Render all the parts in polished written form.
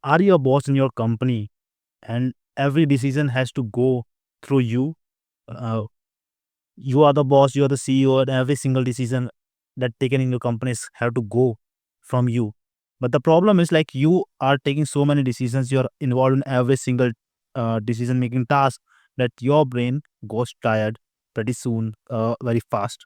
Are you a boss in your company and every decision has to go through you? Uh, you are the boss, you are the CEO, and every single decision that taken in your companies have to go from you. But the problem is like you are taking so many decisions, you are involved in every single decision making task that your brain goes tired pretty soon, very fast.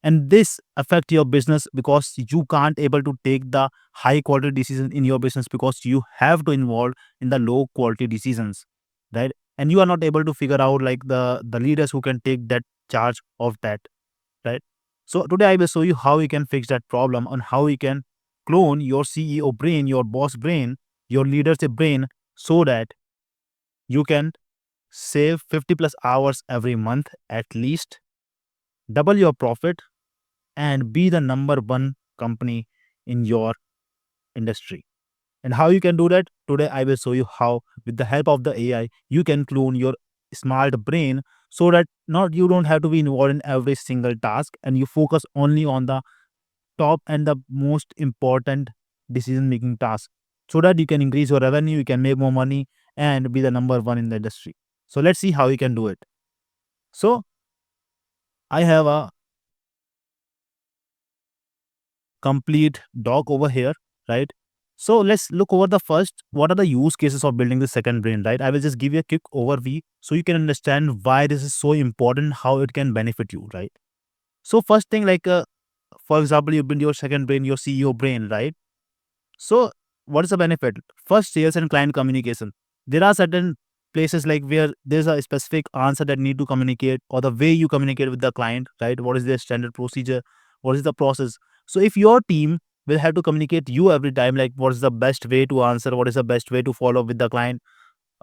And this affect your business because you can't able to take the high quality decision in your business because you have to involve in the low quality decisions, right? And you are not able to figure out like the leaders who can take that charge of that, right? So today I will show you how you can fix that problem and how you can clone your CEO brain, your boss brain, your leadership brain, so that you can save 50 plus hours every month at least, double your profit, and be the number one company in your industry. And how you can do that? Today, I will show you how, with the help of the AI, you can clone your smart brain so that not you don't have to be involved in every single task and you focus only on the top and the most important decision making task so that you can increase your revenue, you can make more money, and be the number one in the industry. So, let's see how you can do it. So, I have a complete doc over here, right? So let's look over the first. What are the use cases of building the second brain, right? I will just give you a quick overview so you can understand why this is so important, how it can benefit you, right? So first thing, like for example, you build your second brain, your CEO brain, right? So what is the benefit? First, sales and client communication. There are certain places like where there's a specific answer that need to communicate or the way you communicate with the client, right? What is their standard procedure? What is the process? So if your team will have to communicate you every time, like what is the best way to answer, what is the best way to follow up with the client,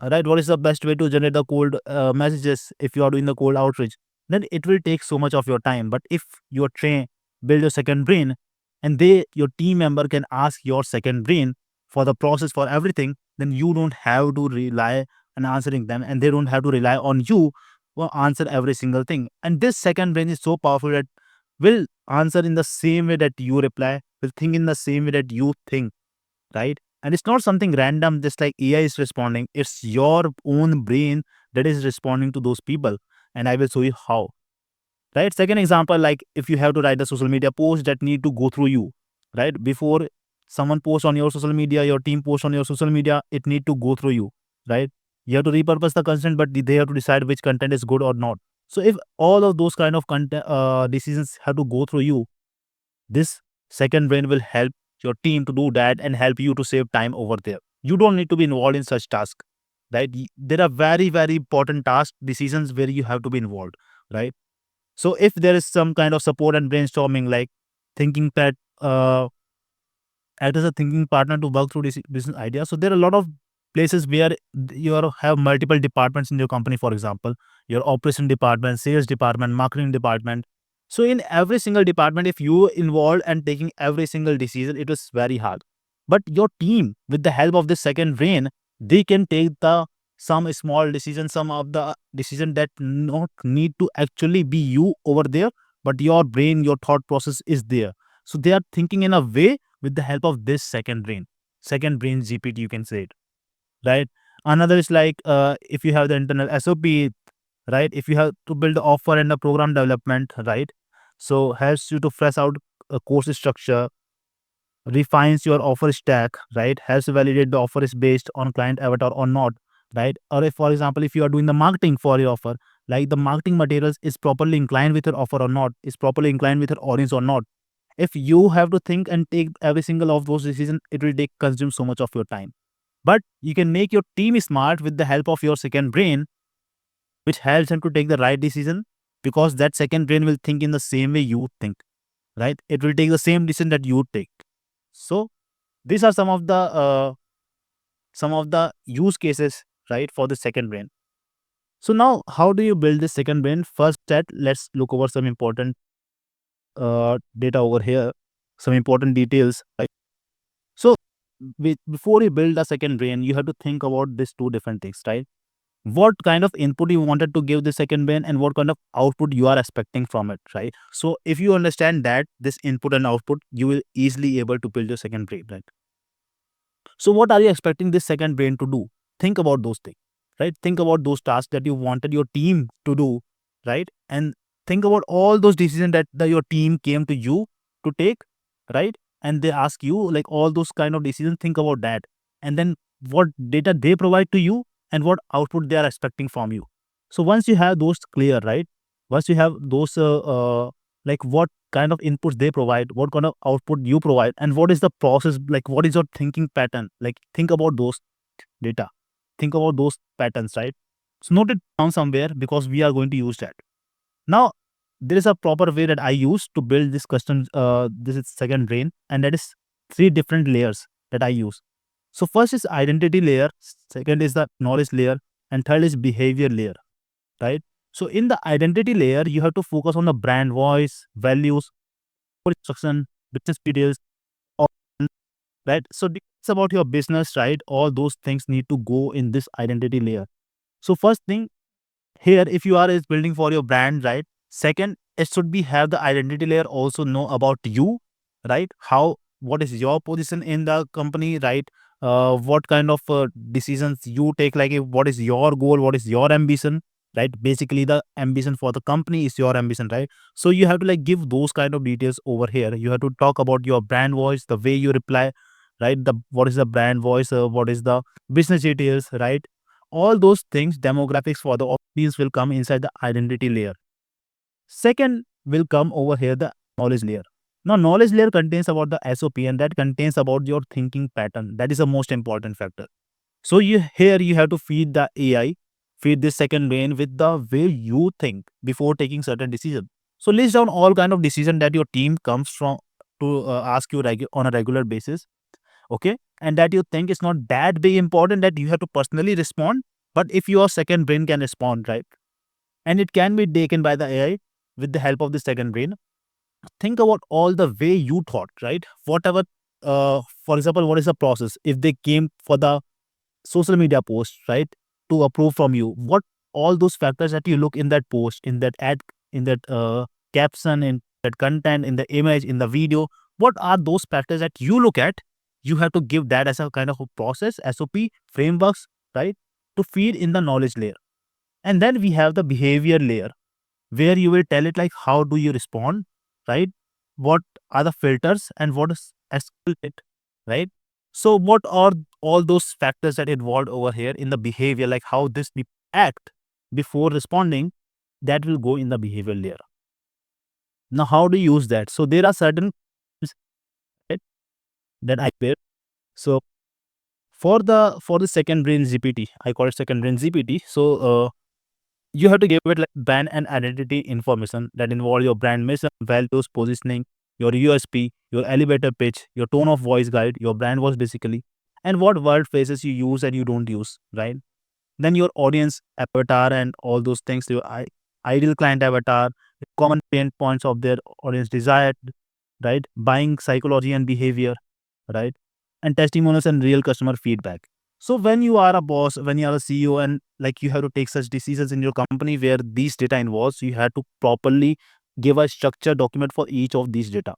right? What is the best way to generate the cold messages if you are doing the cold outreach? Then it will take so much of your time. But if you train, build your second brain, and your team member can ask your second brain for the process for everything, then you don't have to rely on answering them, and they don't have to rely on you for answer every single thing. And this second brain is so powerful that will answer in the same way that you reply, will think in the same way that you think, right? And it's not something random, just like AI is responding. It's your own brain that is responding to those people. And I will show you how. Right. Second example, like if you have to write a social media post that need to go through you, right? Before someone posts on your social media, your team posts on your social media, it need to go through you, right? You have to repurpose the content, but they have to decide which content is good or not. So if all of those kind of content decisions have to go through you, this second brain will help your team to do that and help you to save time over there. You don't need to be involved in such tasks, right? There are very, very important task decisions where you have to be involved, right? So if there is some kind of support and brainstorming, like thinking that act as a thinking partner to work through this business idea. So there are a lot of places where have multiple departments in your company. For example, your operation department, sales department, marketing department. So in every single department, if you involved and taking every single decision, it was very hard. But your team, with the help of the second brain, they can take the some small decision, some of the decision that not need to actually be you over there, but your brain, your thought process is there. So they are thinking in a way with the help of this second brain GPT, you can say it, right? Another is like if you have the internal SOP, right? If you have to build the offer and the program development, right? So helps you to fresh out a course structure, refines your offer stack, right? Helps validate the offer is based on client avatar or not, right? Or if, for example, if you are doing the marketing for your offer, like the marketing materials is properly inclined with your offer or not, is properly inclined with your audience or not. If you have to think and take every single of those decisions, it will take consume so much of your time. But you can make your team smart with the help of your second brain, which helps them to take the right decision, because that second brain will think in the same way you think, right? It will take the same decision that you take. So these are some of the use cases, right, for the second brain. So now, how do you build the second brain? First, that let's look over some important data over here, some important details. Right? So before you build a second brain, you have to think about these two different things, right? What kind of input you wanted to give the second brain and what kind of output you are expecting from it, right? So if you understand that, this input and output, you will easily able to build your second brain, right? So what are you expecting this second brain to do? Think about those things, right? Think about those tasks that you wanted your team to do, right? And think about all those decisions that your team came to you to take, right? And they ask you like all those kind of decisions. Think about that, and then what data they provide to you and what output they are expecting from you. So once you have those clear, right? Once you have those like what kind of inputs they provide, what kind of output you provide, and what is the process, like what is your thinking pattern, like think about those data, think about those patterns, right? So note it down somewhere because we are going to use that. Now there is a proper way that I use to build this custom this is second brain, and that is three different layers that I use. So first is identity layer, second is the knowledge layer, and third is behavior layer, right? So in the identity layer, you have to focus on the brand voice, values, instruction, business details, all, right? So it's about your business, right? All those things need to go in this identity layer. So first thing here, if you are is building for your brand, right? Second, it should be have the identity layer also know about you, right? How, what is your position in the company, right? What kind of decisions you take, like what is your goal, what is your ambition, right? Basically the ambition for the company is your ambition, right? So you have to like give those kind of details over here. You have to talk about your brand voice, the way you reply, right? The what is the brand voice, what is the business details, right? All those things, demographics for the audience will come inside the identity layer. Second will come over here the knowledge layer. Now knowledge layer contains about the SOP, and that contains about your thinking pattern. That is the most important factor. So you here you have to feed the AI, feed this second brain with the way you think before taking certain decision. So list down all kind of decision that your team comes from to ask you on a regular basis, okay? And that you think is not that big important that you have to personally respond, but if your second brain can respond, right? And it can be taken by the AI with the help of the second brain. Think about all the way you thought, right? Whatever, for example, what is the process if they came for the social media post, right, to approve from you? What all those factors that you look in that post, in that ad, in that caption, in that content, in the image, in the video? What are those factors that you look at? You have to give that as a kind of a process, SOP, frameworks, right, to feed in the knowledge layer. And then we have the behavior layer where you will tell it like how do you respond, right? What are the filters and what is escalate, right? So what are all those factors that involved over here in the behavior, like how this people act before responding, that will go in the behavior layer. Now how do you use that? So there are certain right, that I built. So for the second brain GPT, I call it second brain GPT. So you have to give it like brand and identity information that involve your brand mission, values, positioning, your USP, your elevator pitch, your tone of voice guide, your brand voice basically, and what word phrases you use and you don't use, right? Then your audience avatar and all those things, your ideal client avatar, common pain points of their audience desired, right? Buying psychology and behavior, right? And testimonials and real customer feedback. So when you are a boss, when you are a CEO, and like you have to take such decisions in your company where these data involves, you have to properly give a structured document for each of these data.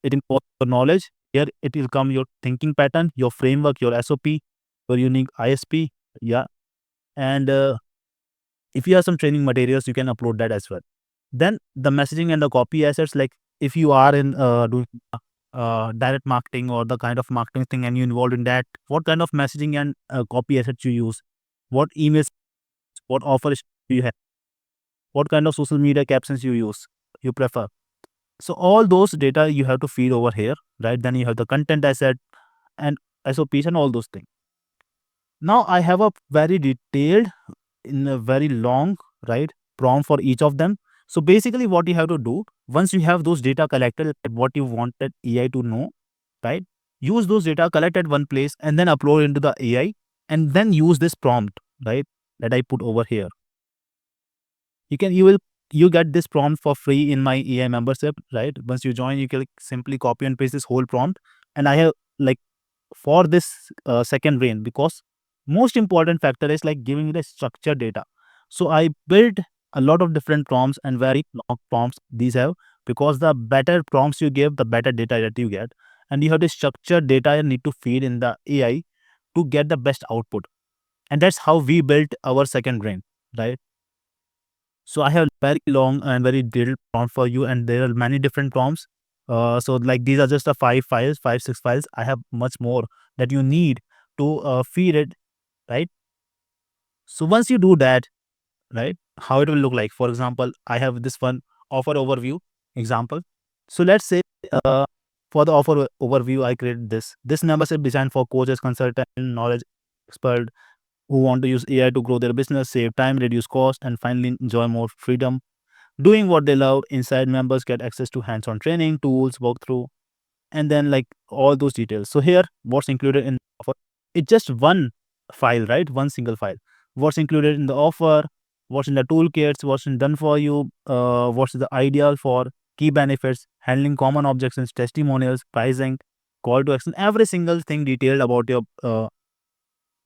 It involves your knowledge. Here it will come your thinking pattern, your framework, your SOP, your unique ISP. Yeah. And if you have some training materials, you can upload that as well. Then the messaging and the copy assets, like if you are in doing direct marketing or the kind of marketing thing and you involved in that, what kind of messaging and copy assets you use, what emails, what offers you have, what kind of social media captions you use, you prefer. So all those data you have to feed over here, right? Then you have the content asset and SOPs and all those things. Now I have a very detailed, in a very long, right, prompt for each of them. So basically what you have to do, once you have those data collected, like what you wanted AI to know, right, use those data, collect at one place and then upload into the AI, and then use this prompt, right, that I put over here. You get this prompt for free in my AI membership, right? Once you join, you can simply copy and paste this whole prompt. And I have like for this second brain, because most important factor is like giving it a structured data. So I built a lot of different prompts and very long prompts these have, because the better prompts you give, the better data that you get. and you have the structured data you need to feed in the AI to get the best output. And that's how we built our second brain, right? So I have very long and very detailed prompt for you, and there are many different prompts. So like these are just the 5 files, 5 6 files. I have much more that you need to feed it, right? So once you do that, right, how it will look like. For example, I have this one offer overview example. So let's say for the offer overview, I created this membership designed for coaches, consultant, knowledge expert who want to use AI to grow their business, save time, reduce cost, and finally enjoy more freedom doing what they love. Inside, members get access to hands-on training, tools, walkthrough, and then like all those details. So here, what's included in the offer? It's just one file, right? One single file. What's included in the offer? What's in the toolkits? What's in done for you? What's the ideal for key benefits, handling common objections, testimonials, pricing, call to action, every single thing detailed about your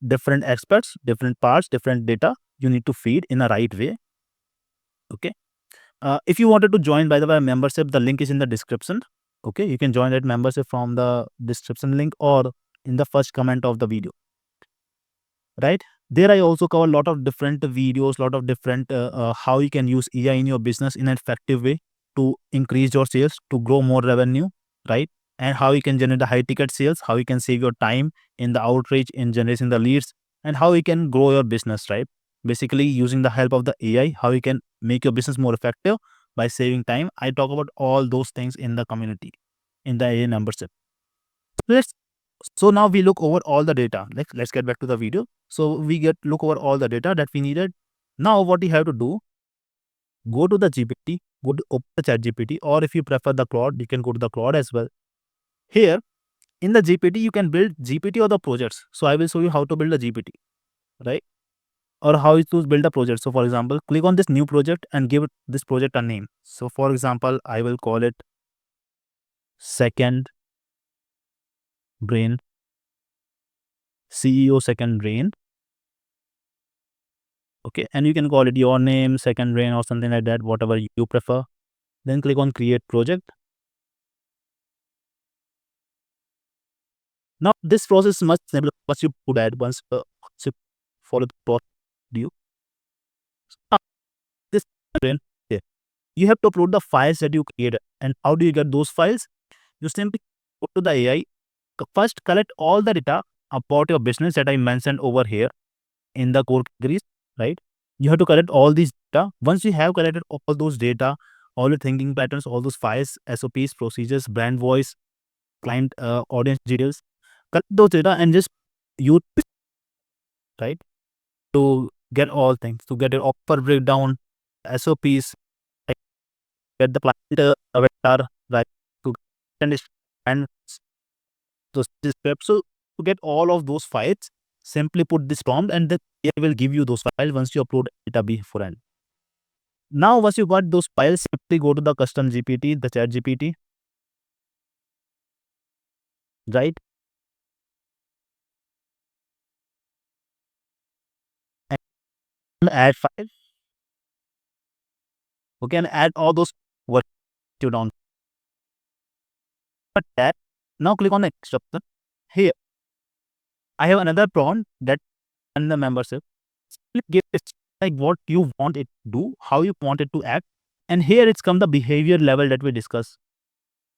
different aspects, different parts, different data you need to feed in a right way. Okay. If you wanted to join, by the way, membership, the link is in the description. Okay, you can join that membership from the description link or in the first comment of the video. Right there, I also cover a lot of different videos, lot of different how you can use AI in your business in an effective way to increase your sales, to grow more revenue, right? And how you can generate the high ticket sales, how you can save your time in the outreach, in generating the leads, and how you can grow your business, right? Basically, using the help of the AI, how you can make your business more effective by saving time. I talk about all those things in the community, in the AI membership. Let's so now we look over all the data. Let's get back to the video. So we get look over all the data that we needed. Now what you have to do, go to the GPT, go to open the chat GPT, or if you prefer the Claude, you can go to the Claude as well. Here in the GPT, you can build GPT or the projects. So I will show you how to build a GPT, right? Or how to build a project. So for example, click on this new project and give this project a name. So for example, I will call it Second Brain, CEO Second Brain. Okay, and you can call it your name, Second Brain, or something like that, whatever you prefer. Then click on create project. Now this process is much simpler once you put that, once you follow the process. You ah, this brain here. You have to upload the files that you created. And how do you get those files? You simply go to the AI, first collect all the data about your business that I mentioned over here in the core categories, right? You have to collect all these data. Once you have collected all those data, all the thinking patterns, all those files, SOPs, procedures, brand voice, client audience details, collect those data and just use, right, to get all things, to get your offer breakdown, SOPs, like, get the client avatar, right, to and those steps. So to get all of those files, simply put this prompt and then AI will give you those files once you upload data beforehand. Now, once you got those files, simply go to the custom GPT, the chat GPT, right? And add file. Okay, and add all those what you down. But that now click on the next option. Here, I have another prompt that in the membership. Simply give it like what you want it to do, how you want it to act. And here it's come the behavior level that we discuss.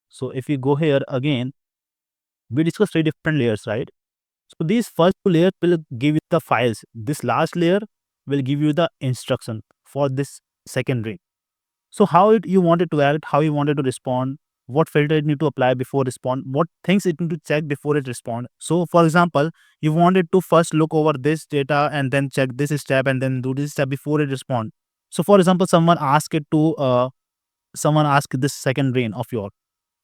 So if you go here again, we discuss 3 different layers, right? So these first 2 layers will give you the files. This last layer will give you the instruction for this secondary. So how you want it to act, how you want it to respond, what filter it need to apply before respond, what things it need to check before it respond. So for example, you want it to first look over this data and then check this step and then do this step before it respond. So for example, someone ask this second brain of yours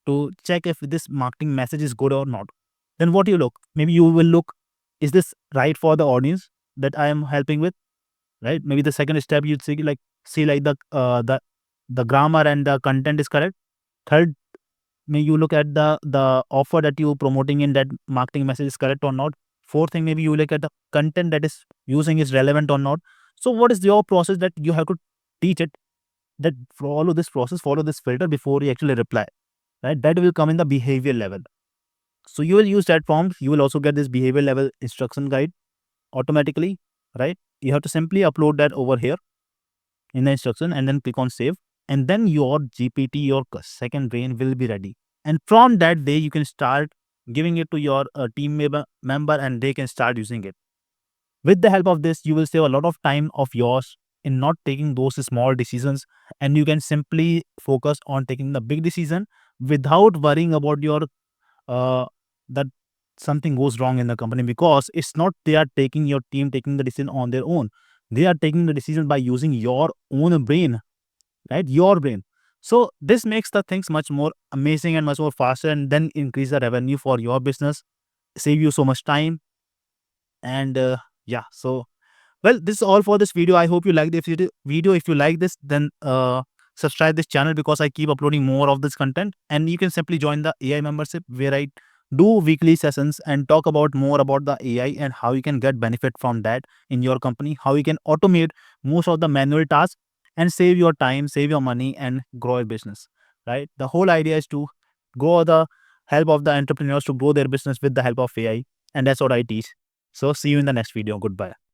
to check if this marketing message is good or not. Then what you look? Maybe you will look, is this right for the audience that I am helping with? Right? Maybe the second step you'd see like the grammar and the content is correct. Third, may you look at the offer that you promoting in that marketing message is correct or not. Fourth thing, maybe you look at the content that is using is relevant or not. So what is your process that you have to teach it, that follow this process, follow this filter before you actually reply, right? That will come in the behavior level. So you will use that prompt. You will also get this behavior level instruction guide automatically, right? You have to simply upload that over here in the instruction and then click on save. And then your GPT, your second brain will be ready. And from that day, you can start giving it to your member and they can start using it. With the help of this, you will save a lot of time of yours in not taking those small decisions, and you can simply focus on taking the big decision without worrying about your uh, that something goes wrong in the company, because it's not they are taking your team taking the decision on their own. They are taking the decision by using your own brain, right? Your brain. So this makes the things much more amazing and much more faster, and then increase the revenue for your business, save you so much time. And yeah, so well, this is all for this video. I hope you like this video. If you like this, then subscribe this channel, because I keep uploading more of this content. And you can simply join the AI membership, where I do weekly sessions and talk about more about the AI and how you can get benefit from that in your company, how you can automate most of the manual tasks and save your time, save your money, and grow your business, right? The whole idea is to grow the help of the entrepreneurs to grow their business with the help of AI. And that's what I teach. So see you in the next video. Goodbye.